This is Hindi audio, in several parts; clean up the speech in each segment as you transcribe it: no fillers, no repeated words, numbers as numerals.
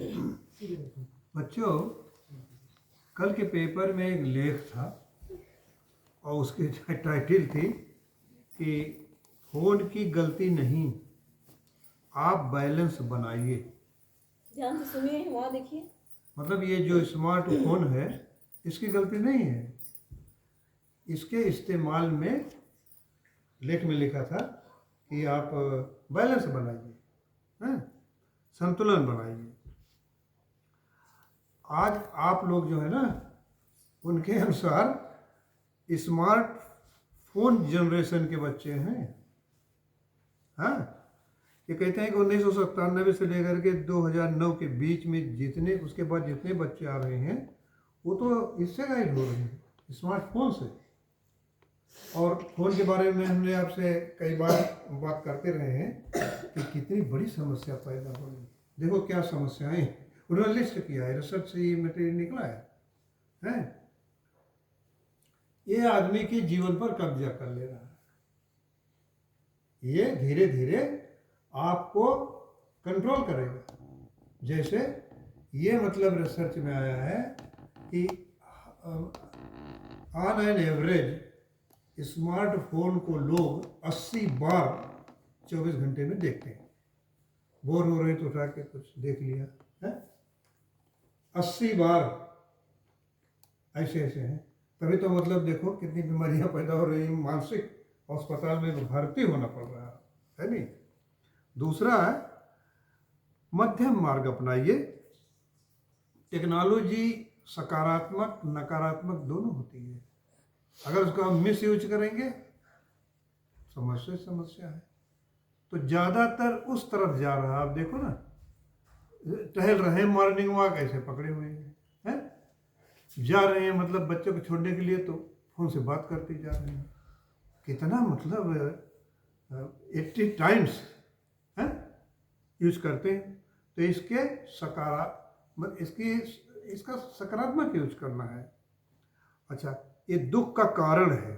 बच्चों, कल के पेपर में एक लेख था और उसकी टाइटल थी कि फोन की गलती नहीं, आप बैलेंस बनाइए। ध्यान से सुनिए, वहाँ देखिए। मतलब ये जो स्मार्टफोन है इसकी गलती नहीं है, इसके इस्तेमाल में लेख में लिखा था कि आप बैलेंस बनाइए, हैं, संतुलन बनाइए। आज आप लोग जो है ना, उनके अनुसार स्मार्ट फोन जनरेशन के बच्चे हैं। हाँ, ये कहते हैं कि 1997 से लेकर के 2009 के बीच में जितने, उसके बाद जितने बच्चे आ रहे हैं वो तो इससे गाइड हो रहे हैं, स्मार्टफोन से। और फोन के बारे में हमने आपसे कई बार बात करते रहे हैं कि कितनी बड़ी समस्या पैदा हो रही है। देखो क्या समस्याएं उन्होंने लिस्ट किया है, रिसर्च से ये मटेरियल निकला है? ये आदमी के जीवन पर कब्जा कर ले रहा है। ये धीरे धीरे आपको कंट्रोल करेगा। जैसे ये मतलब रिसर्च में आया है कि ऑन एन एवरेज स्मार्टफोन को लोग 80 बार 24 घंटे में देखते हैं। बोर हो रहे तो उठा के कुछ देख लिया है। 80 बार ऐसे ऐसे हैं। तभी तो मतलब देखो कितनी बीमारियां पैदा हो रही हैं, मानसिक अस्पताल में भर्ती होना पड़ रहा है नहीं। दूसरा है मध्यम मार्ग अपनाइए। टेक्नोलॉजी सकारात्मक नकारात्मक दोनों होती है। अगर उसका हम मिस यूज करेंगे समस्या है। तो ज़्यादातर उस तरफ जा रहा है। आप देखो ना, टहल रहे हैं, मॉर्निंग वॉक ऐसे पकड़े हुए हैं, जा रहे हैं, मतलब बच्चों को छोड़ने के लिए तो फोन से बात करते जा रहे हैं। कितना मतलब 80 टाइम्स यूज करते हैं। तो इसके इसका सकारात्मक यूज करना है। अच्छा, ये दुख का कारण है।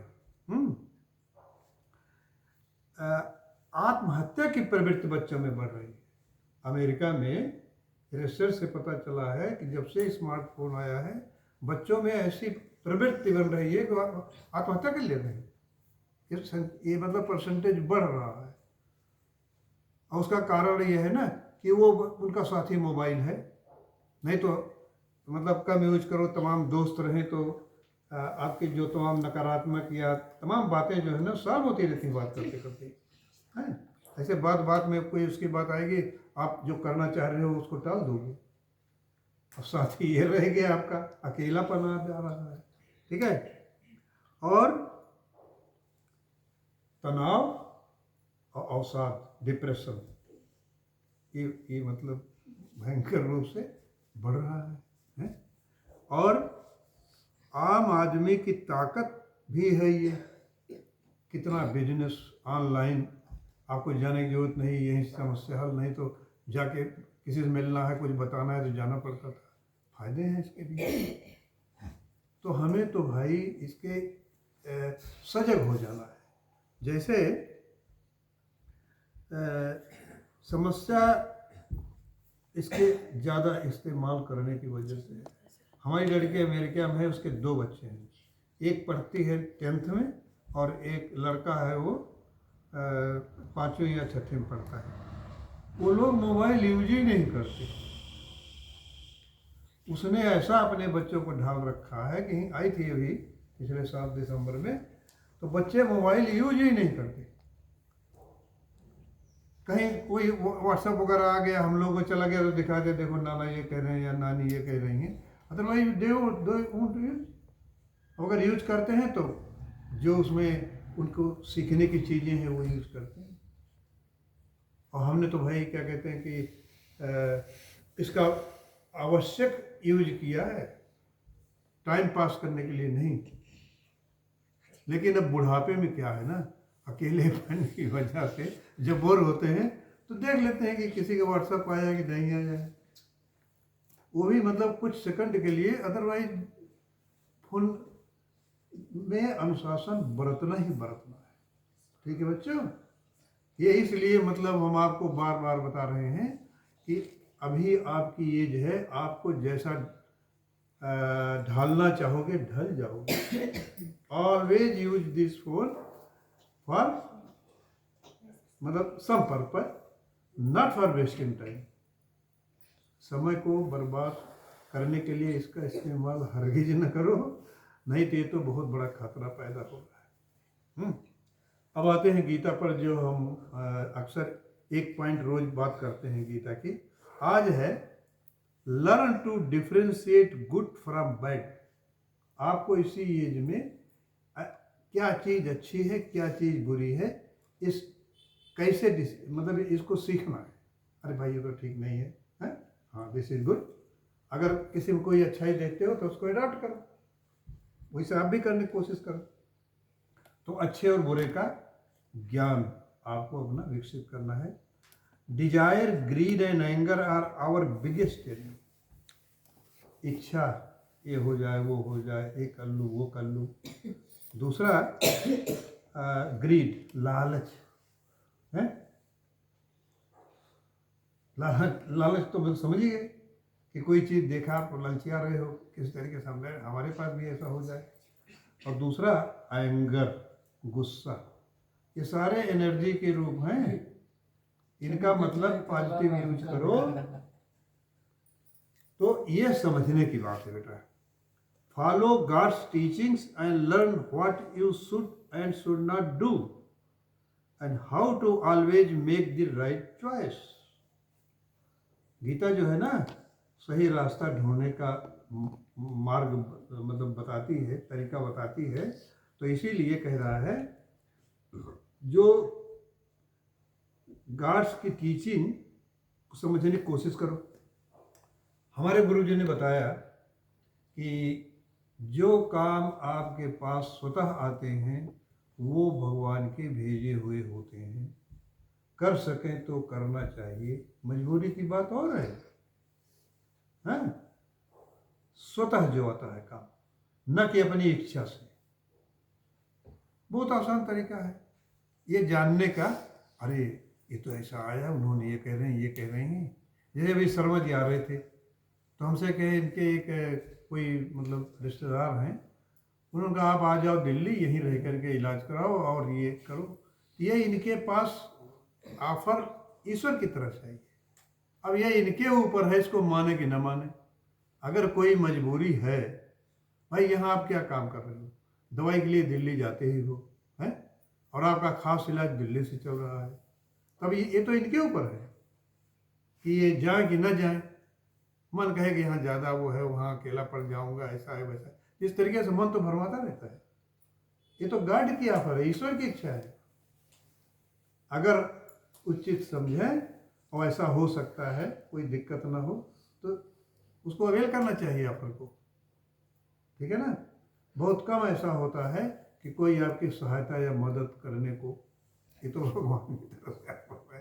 आत्महत्या की प्रवृत्ति बच्चों में बढ़ रही है। अमेरिका में रिसर्च से पता चला है कि जब से स्मार्टफोन आया है बच्चों में ऐसी प्रवृत्ति बन रही है कि आत्महत्या कर ले रहे हैं। ये मतलब परसेंटेज बढ़ रहा है। और उसका कारण ये है ना कि वो उनका साथी मोबाइल है। नहीं तो मतलब कम यूज करो, तमाम दोस्त रहें तो आपकी जो तमाम नकारात्मक या तमाम बातें जो है ना सॉल्व होती रहती बात करते करते हैं। ऐसे बात बात में कोई उसकी बात आएगी, आप जो करना चाह रहे हो उसको टाल दोगे। और साथ ही ये रह गया आपका अकेलापन आ जा रहा है। ठीक है। और तनाव और अवसाद, डिप्रेशन, ये मतलब भयंकर रूप से बढ़ रहा है? और आम आदमी की ताकत भी है ये। कितना बिजनेस ऑनलाइन, आपको जाने की जरूरत नहीं, यही समस्या हल, नहीं तो जाके किसी से मिलना है, कुछ बताना है तो जाना पड़ता था। फायदे हैं इसके भी। तो हमें तो भाई इसके सजग हो जाना है। जैसे समस्या इसके ज़्यादा इस्तेमाल करने की वजह से, हमारी लड़की अमेरिका में है, उसके 2 बच्चे हैं। एक पढ़ती है 10th में और एक लड़का है वो 5वीं या 6वीं में पढ़ता है। वो लोग मोबाइल यूज ही नहीं करते। उसने ऐसा अपने बच्चों को ढाल रखा है कि आई थी अभी पिछले साल दिसंबर में, तो बच्चे मोबाइल यूज ही नहीं करते। कहीं कोई व्हाट्सएप वगैरह आ गया, हम लोग को चला गया तो दिखा दे, देखो नाना ये कह रहे हैं या नानी ये कह रही हैं। अदरवाइज दे अगर यूज करते हैं तो जो उसमें उनको सीखने की चीज़ें हैं वो यूज करते हैं। और हमने तो भाई क्या कहते हैं कि इसका आवश्यक यूज किया है, टाइम पास करने के लिए नहीं। लेकिन अब बुढ़ापे में क्या है ना, अकेलेपन की वजह से जब बोर होते हैं तो देख लेते हैं कि किसी का व्हाट्सएप आया कि नहीं आया है, वो भी मतलब कुछ सेकंड के लिए। अदरवाइज फोन में अनुशासन बरतना ही बरतना है। ठीक है बच्चों, ये इसलिए मतलब हम आपको बार बार बता रहे हैं कि अभी आपकी एज है, आपको जैसा ढालना चाहोगे ढल जाओगे। Always use this phone for मतलब some purpose, not for wasting time. समय को बर्बाद करने के लिए इसका इस्तेमाल हरगिज न करो, नहीं तो ये तो बहुत बड़ा खतरा पैदा हो रहा है। अब आते हैं गीता पर, जो हम अक्सर एक पॉइंट रोज बात करते हैं गीता की। आज है learn to differentiate good from bad. आपको इसी एज में क्या चीज़ अच्छी है क्या चीज़ बुरी है, इस कैसे मतलब इसको सीखना है। अरे भाई ये तो ठीक नहीं है, हाँ दिस इज गुड। अगर किसी में कोई अच्छाई देखते हो तो उसको अडॉप्ट करो, वैसे आप भी करने की कोशिश करो। तो अच्छे और बुरे का ज्ञान आपको अपना विकसित करना है। Desire, greed and anger are our biggest enemy. इच्छा ये हो जाए वो हो जाए, ये कर लूँ वो कर लूँ। दूसरा ग्रीड, लालच है। लालच तो समझिए कि कोई चीज़ देखा आप ललचिया रहे हो, किस तरीके से हमारे पास भी ऐसा हो जाए। और दूसरा एंगर, गुस्सा, ये सारे एनर्जी के रूप हैं। इनका मतलब पॉजिटिव यूज करो। तो ये समझने की बात है बेटा। Follow God's teachings and learn what you should and should not do and how to always make the right choice. Gita जो है ना, सही रास्ता ढूंढने का मार्ग मतलब बताती है, तरीका बताती है। तो इसीलिए कह रहा है जो गॉड्स की टीचिंग को समझने की कोशिश करो। हमारे गुरुजी ने बताया कि जो काम आपके पास स्वतः आते हैं वो भगवान के भेजे हुए होते हैं। कर सकें तो करना चाहिए, मजबूरी की बात और है, हाँ? स्वतः जो आता है काम, न कि अपनी इच्छा से। बहुत आसान तरीका है ये जानने का। अरे ये तो ऐसा आया, उन्होंने ये कह रहे हैं ये कह रहे हैं। जैसे अभी शर्मा जी आ रहे थे तो हमसे कहे, इनके एक कोई मतलब रिश्तेदार हैं, उन्होंने कहा आप आ जाओ दिल्ली, यहीं रह करके इलाज कराओ और ये करो। ये इनके पास ऑफर ईश्वर की तरफ से है। अब ये इनके ऊपर है इसको माने कि न माने। अगर कोई मजबूरी है, भाई यहाँ आप क्या काम कर रहे हो, दवाई के लिए दिल्ली जाते ही हो हैं, और आपका खास इलाज दिल्ली से चल रहा है, तब ये तो इनके ऊपर है कि ये जाए कि न जाए। मन कहे कि यहाँ ज़्यादा वो है, वहाँ अकेला पड़ जाऊँगा, ऐसा है वैसा। इस तरीके से मन तो भरमाता रहता है। ये तो गॉड की ऑफर है, ईश्वर की इच्छा है। अगर उचित समझें और ऐसा हो सकता है, कोई दिक्कत ना हो, तो उसको अवेल करना चाहिए ऑफर को, ठीक है ना। बहुत कम ऐसा होता है कि कोई आपकी सहायता या मदद करने को, ये तो भगवान की तरफ से ऑफर है।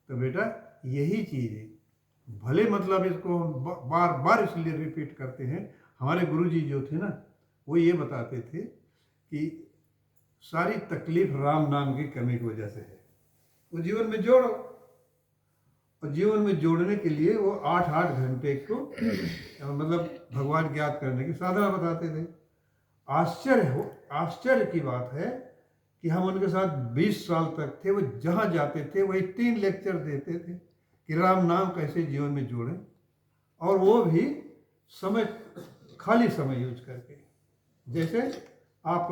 तो बेटा यही चीज़ है। भले मतलब इसको हम बार बार इसलिए रिपीट करते हैं। हमारे गुरुजी जो थे ना, वो ये बताते थे कि सारी तकलीफ राम नाम की कमी की वजह से है। वो जीवन में जोड़ो, और जीवन में जोड़ने के लिए वो 8-8 घंटे को मतलब भगवान की याद करने की साधना बताते थे। आश्चर्य की बात है कि हम उनके साथ 20 साल तक थे। वो जहाँ जाते थे वही 3 लेक्चर देते थे कि राम नाम कैसे जीवन में जोड़ें, और वो भी समय, खाली समय यूज करके। जैसे आप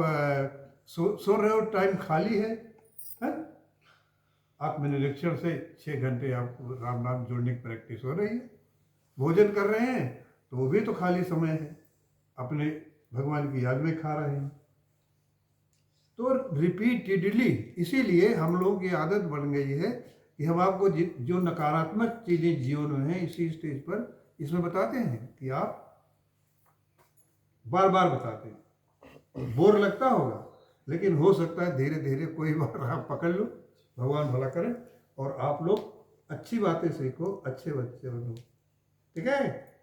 सो रहे हो, टाइम खाली है? आप मेरे लेक्चर से 6 घंटे आपको राम नाम जोड़ने की प्रैक्टिस हो रही है। भोजन कर रहे हैं तो वो भी तो खाली समय है, अपने भगवान की याद में खा रहे हैं। तो रिपीटेडली, इसीलिए हम लोगों की आदत बन गई है कि हम आपको जो नकारात्मक चीज़ें जीवन में हैं इसी स्टेज पर इसमें बताते हैं कि आप बार बार बताते हैं। बोर लगता होगा, लेकिन हो सकता है धीरे धीरे कोई बार आप पकड़ लो, भगवान भला करे और आप लोग अच्छी बातें सीखो, अच्छे बच्चे बनो, ठीक है।